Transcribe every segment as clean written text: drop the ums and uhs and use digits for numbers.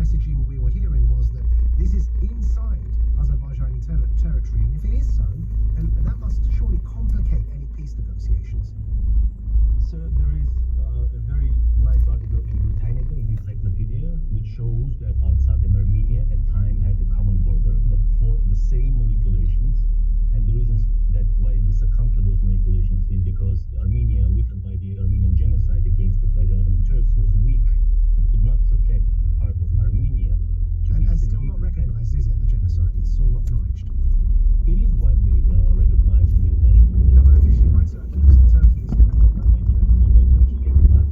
messaging we were hearing was that this is inside Azerbaijani territory, and if it is so, then that must surely complicate any peace negotiations. So there is a very nice article in Britannica, in Encyclopedia, which shows that Artsakh and Armenia at time had a common border, but for the same manipulations. And the reasons that why we succumbed to those manipulations is because Armenia, weakened by the Armenian genocide against it by the Ottoman Turks, was weak and could not protect the part of Armenia. And still not recognized, is it, the genocide? It's still not acknowledged. It is widely recognized in the international community. No, but officially by Turkey, because Turkey is Not by Turkey yet, but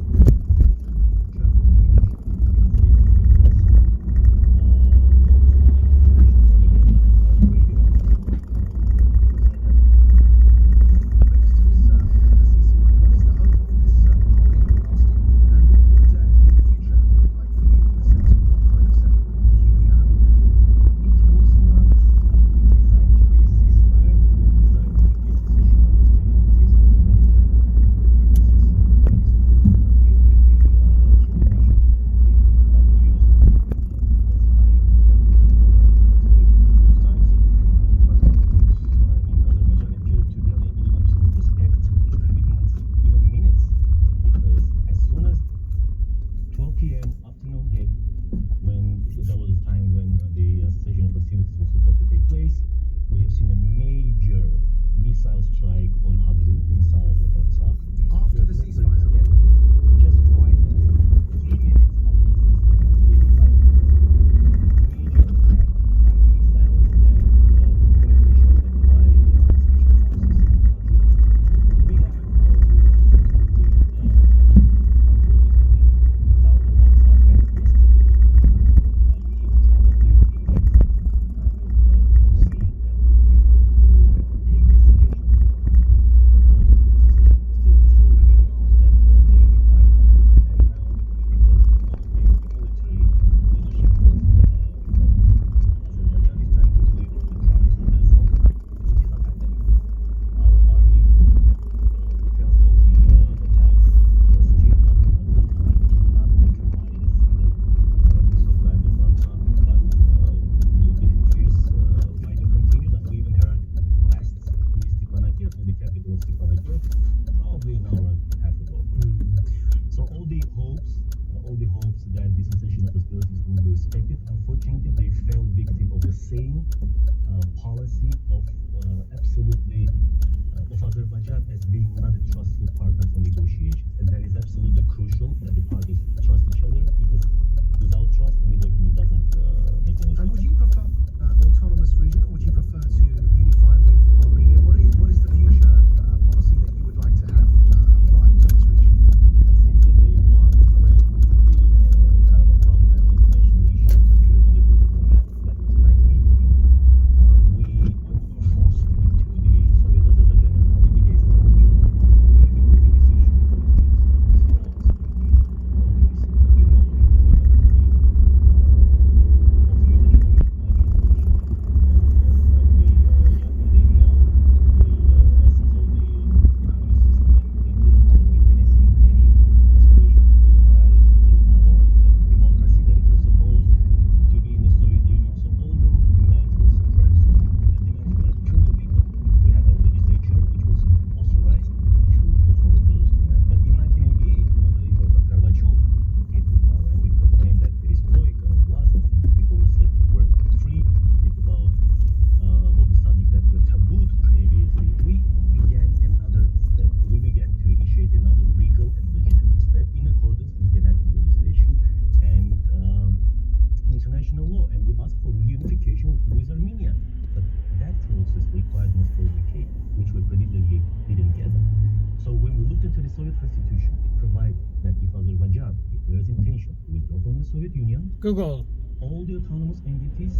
Google. All the autonomous entities,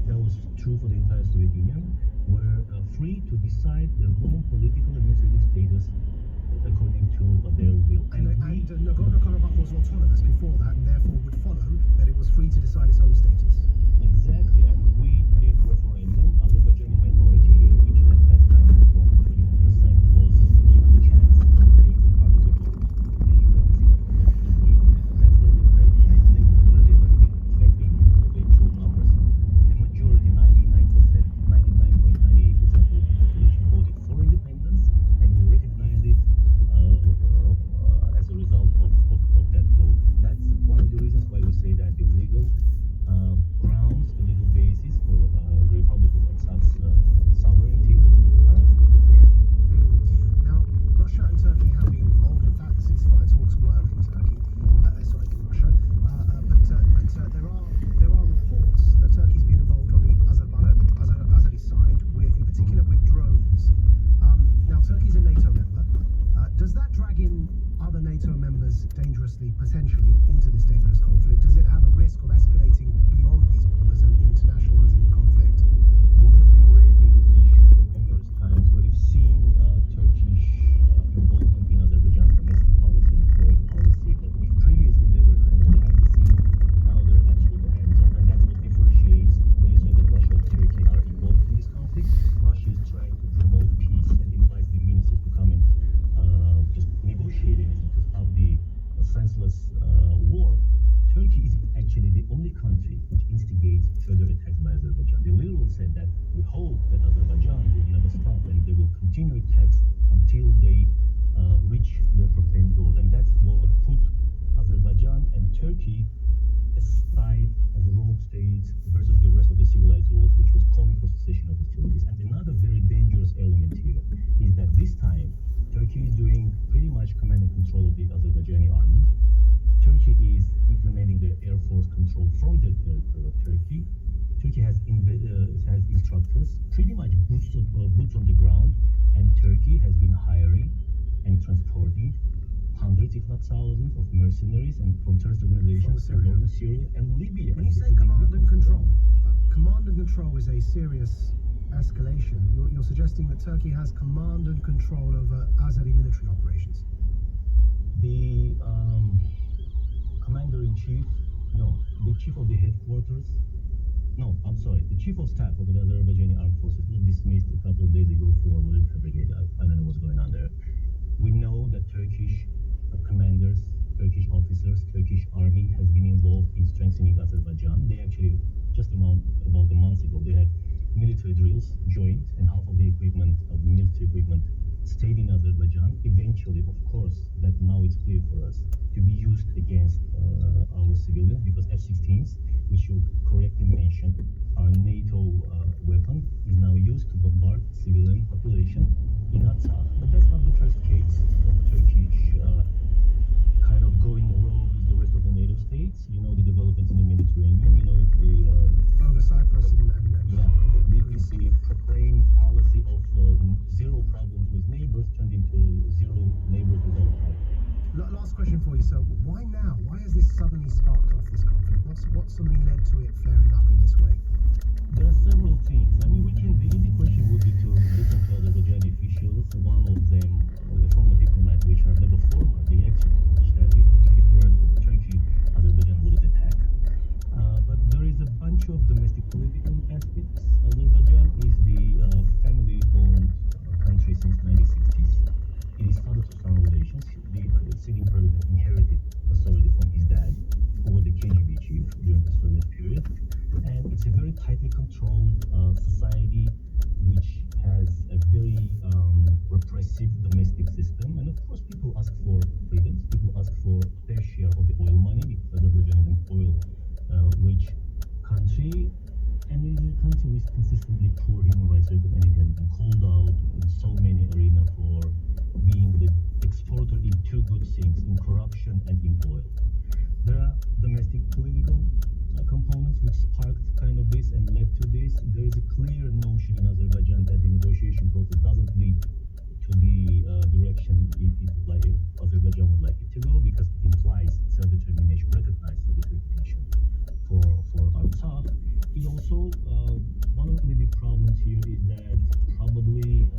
that was true for the entire Soviet Union, were free to decide their own political and administrative status according to their will. And Nagorno-Karabakh was autonomous before that, and therefore would follow that it was free to decide its own status. Exactly, and we did referendum. Azerbaijani minority here, which at that time formed 21%, was given the chance to take part in the vote. They got the boycott. That's the democratic, but it didn't affect the only country which instigates further attacks by Azerbaijan. They literally said that we hope that Azerbaijan will never stop and they will continue attacks until they reach their proclaimed goal. And that's what put Azerbaijan and Turkey aside as rogue states versus the rest of the civilized world, which was calling for cessation of hostilities. And another very dangerous element here is that this time Turkey is doing pretty much command and control of the Azerbaijani army. Turkey is implementing the air force control from the territory of Turkey. Turkey has instructors, pretty much boots on the ground, and Turkey has been hiring and transporting hundreds, if not thousands, of mercenaries and from terrorist organizations from northern Syria and Libya. When you say command and control is a serious escalation. You're suggesting that Turkey has command and control over Azeri military operations. The commander-in-chief, the chief of the headquarters, the chief of staff of the Azerbaijani armed forces was dismissed a couple of days ago for whatever fabricated. I don't know what's going on there. We know that Turkish commanders, Turkish officers, Turkish army has been involved in strengthening Azerbaijan. They actually, just about a month ago, they had military drills joined, and half of the equipment, of the military equipment, stayed in Azerbaijan. Eventually, of course, that now it's clear for us to be used against our civilians, because F-16s, which you correctly mentioned, our NATO weapon, is now used to bombard civilian population in Artsakh. But that's not the first case of Turkish kind of going rogue with the rest of the NATO states. You know the developments in the Mediterranean. You know the Cyprus and the proclaimed policy of zero problems with neighbors turned into zero neighbors without problems. Last question for you, sir. Why now? Why has this suddenly sparked off this conflict? What's suddenly led to it flaring up in this way? There are several things. I mean, the easy question would be to listen to Azerbaijani officials. One of them, a former diplomat, which are never former, the ex-which that if it weren't for Turkey, Azerbaijan wouldn't attack. But there is a bunch of domestic political aspects. Azerbaijan is the family-owned country since 1960s. It is father-to-son relations. The sitting president inherited authority from his dad, who was the KGB chief during the Soviet period. And it's a very tightly controlled society which has a very repressive domestic system. And of course, people ask for freedoms. People ask for their share of the oil money, because Azerbaijan is an oil-rich country. And it is a country with consistently poor human rights record, and it has been called out in so many arenas for being the exporter in two good things, in corruption and in oil. There are domestic political components which sparked kind of this and led to this. There is a clear notion in Azerbaijan that the negotiation process doesn't lead to the direction Azerbaijan would like it to go, because it implies self-determination, recognized self-determination for Artsakh. It also, one of the big problems here is that probably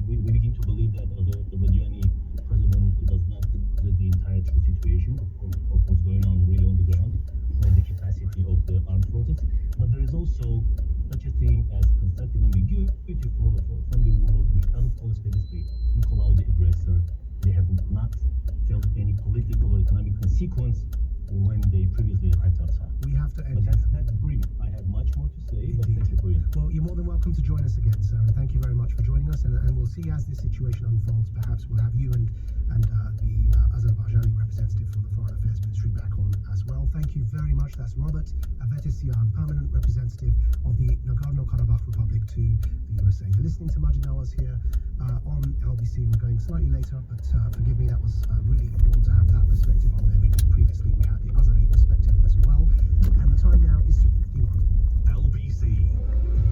we begin to believe that the Azerbaijani president does not possess the entire true situation of what's going on really on the ground, or the capacity of the armed forces. But there is also such a thing as constructive ambiguity from the world, which doesn't always participate in call out the aggressor. They have not felt any political or economic consequence when they previously attacked Artsakh. We have to end. But that's brief. I have much more to say, but thank you for it. Well, you're more than welcome to join us again, sir, and thank you very much for joining us. And we'll see as this situation unfolds. Perhaps we'll have you and the Azerbaijani representative from the Foreign Affairs Ministry back on as well. Thank you very much. That's Robert Avetisian, permanent representative of the Nagorno-Karabakh Republic to the USA. You're listening to Majid Nawaz here on LBC. We're going slightly later, but forgive me, that was really important to have that perspective on there, because previously we had the Azeri perspective as well. And the time now is 2:51. LBC.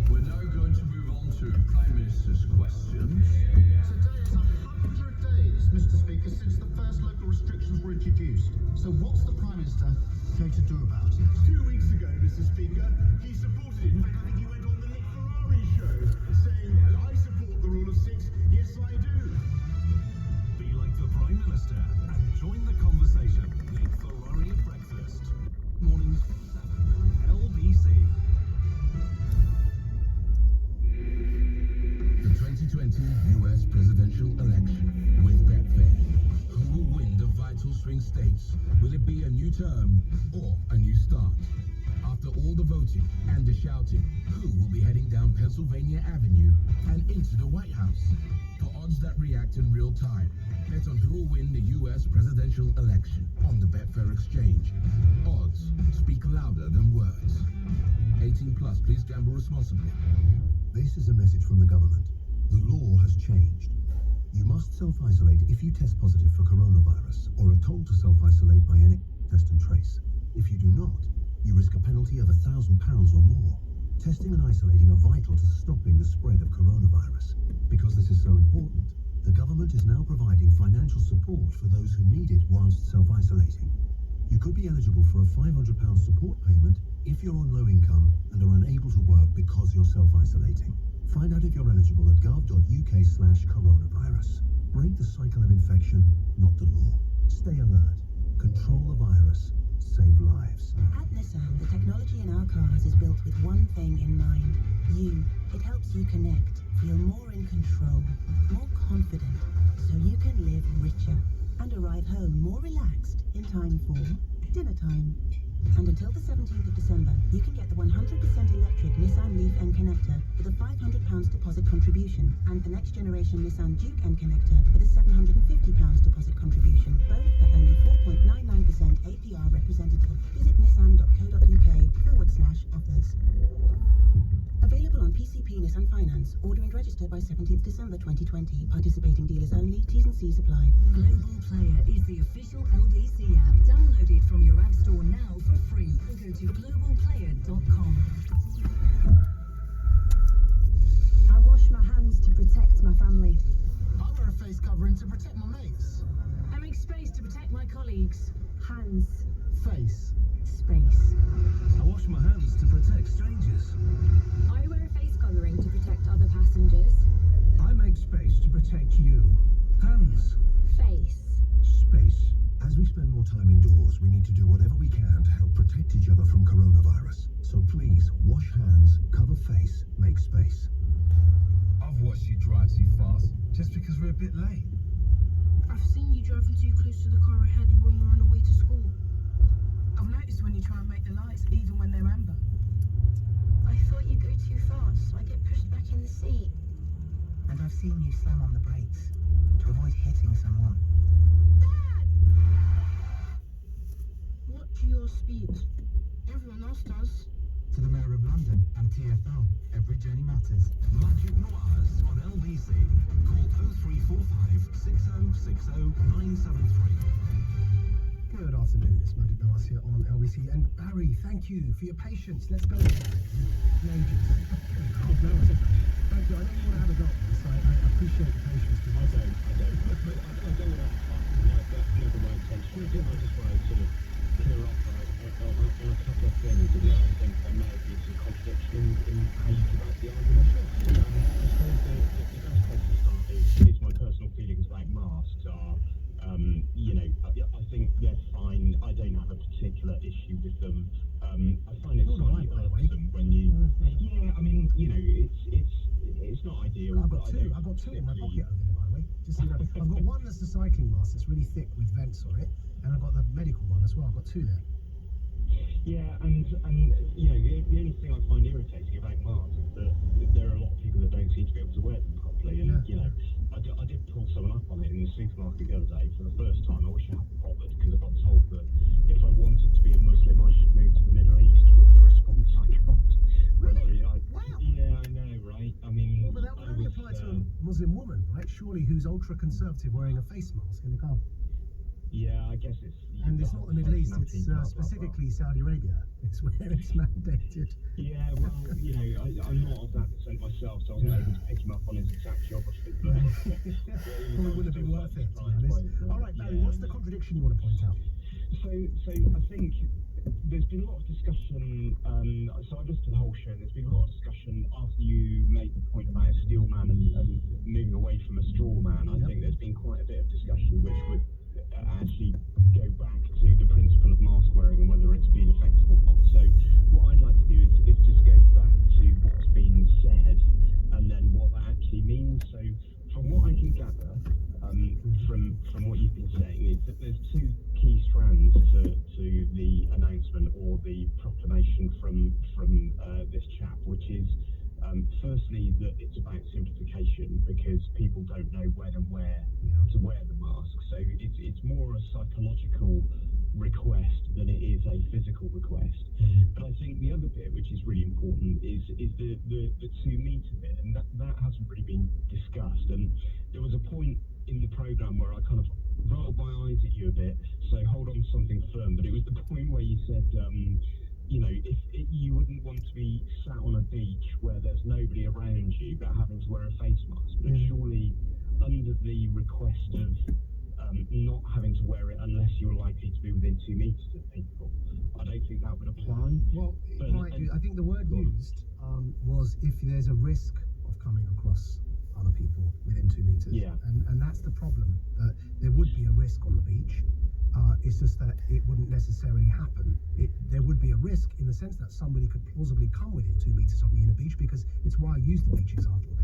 We're now going to move on to Prime Minister's questions. Today is 100 days, Mr. Speaker, since the first local restrictions were introduced. So what's the Prime Minister going to do about it? 2 weeks ago, Mr. Speaker, he supported it. In fact, I think he went on the Nick Ferrari show saying, I support the rule of six. Yes, I do. Be like the Prime Minister and join the conversation. Nick Ferrari at breakfast. Mornings 7, LBC. The 2020 US presidential election with Betfair. Who will win the vital swing states? Will it be a new term or a new start? shouting who will be heading down Pennsylvania Avenue and into the White House. For odds that react in real time, bet on who will win the US presidential election on the Betfair Exchange. Odds speak louder than words. 18 plus, please gamble responsibly. This is a message from the government. The law has changed. You must self-isolate if you test positive for coronavirus or are told to self-isolate by any test and trace. If you do not, you risk a penalty of £1,000 or more. Testing and isolating are vital to stopping the spread of coronavirus. Because this is so important, the government is now providing financial support for those who need it whilst self-isolating. You could be eligible for a £500 support payment if you're on low income and are unable to work because you're self-isolating. Find out if you're eligible at gov.uk/coronavirus. Break the cycle of infection, not the law. Stay alert. Control the virus. Save lives. At Nissan, the technology in our cars is built with one thing in mind. You. It helps you connect, feel more in control, more confident, so you can live richer and arrive home more relaxed in time for dinner time. And until the 17th of December, you can get the 100% electric Nissan Leaf N Connector with a £500 deposit contribution and the next generation Nissan Duke N Connector with a £750 deposit contribution, both at only 4.99% APR representative. Visit nissan.co.uk/offers. Available on PCP Nissan Finance. Order and register by 17th December 2020. Participating dealers only. T's and C's apply. Global Player is the official LBC app. Download it from your app store now for free or go to globalplayer.com. I wash my hands to protect my family. I wear a face covering to protect my mates. I make space to protect my colleagues. Hands. Face. Space. I wash my hands to protect strangers. I wear a face covering to protect other passengers. I make space to protect you. Hands. Face. Space. As we spend more time indoors, we need to do whatever we can to help protect each other from coronavirus. So please, wash hands, cover face, make space. I've watched you drive too fast just because we're a bit late. I've seen you driving too close to the car ahead when you're on the way to school. I've noticed when you try and make the lights, even when they're amber. I thought you go too fast, so I get pushed back in the seat. And I've seen you slam on the brakes to avoid hitting someone. Dad! Watch your speed. Everyone else does. To the Mayor of London and TfL, every journey matters. Magic Noirs on LBC. Call 0345 6060 973. Good afternoon, it's Magic Noirs here on LBC. And Barry, thank you for your patience. Let's go. Ages. Thank you. I know you want to have a go. So I appreciate the patience. I don't want to never my intention. I just want to sort of clear up on a couple of things that I think there may be some contradiction in how you conduct the argument. I suppose the best place to start is my personal feelings about masks are, I think they're fine. I don't have a particular issue with them. I find it slightly irksome when you, it's not ideal. I've got two in my pocket over there, by the way. Just so you know, I've got one that's the cycling mask that's really thick with vents on it, and I've got the medical one as well. I've got two there. Yeah, and the only thing I find irritating about masks is that there are a lot of people that don't seem to be able to wear them properly. And I did pull someone up on it in the supermarket the other day for the first time. I wish I hadn't bothered because I got told that if I wanted to be a Muslim, I should move to the Middle East was the response I got. Really? Wow. Yeah, I know, right? I mean, well, but that would only apply to a Muslim woman, right? Surely, who's ultra conservative wearing a face mask in the car. Yeah, I guess it's... And it's not the Middle East, it's specifically Saudi Arabia. It's where it's mandated. Yeah, well, I'm not of that percent myself, so I wasn't able to pick him up on his exact geography. But Probably wouldn't have been worth it, to be honest. All right, Barry, what's the contradiction you want to point out? So I think there's been a lot of discussion, so I listened to the whole show, there's been a lot of discussion after you made the point about a steel man and moving away from a straw man. I think there's been quite a bit of discussion which would actually go back to the principle of mask wearing and whether it's been effective or not. So what I'd like to do is just go back to what's been said and then what that actually means. So from what I can gather, from what you've been saying, is that there's two key strands to the announcement or the proclamation observation from this chap, which is firstly that it's about simplification because people don't know when and where to wear the mask. So it's more a psychological request than it is a physical request. But I think the other bit, which is really important, is the 2 metre bit, and that hasn't really been discussed. And there was a point in the programme where I kind of rolled my eyes at you a bit, so hold on to something firm, but it was the point where you said, you know, if you wouldn't want to be sat on a beach where there's nobody around you but having to wear a face mask, but surely under the request of not having to wear it unless you're likely to be within 2 metres of people, I don't think that would apply. Well, it might do. I think the word used was if there's a risk of coming across other people within 2 metres. Yeah. And that's the problem. There would be a risk on the beach. It's just that it wouldn't necessarily happen. There would be a risk in the sense that somebody could plausibly come within 2 metres of me in a beach, because it's why I use the beach example.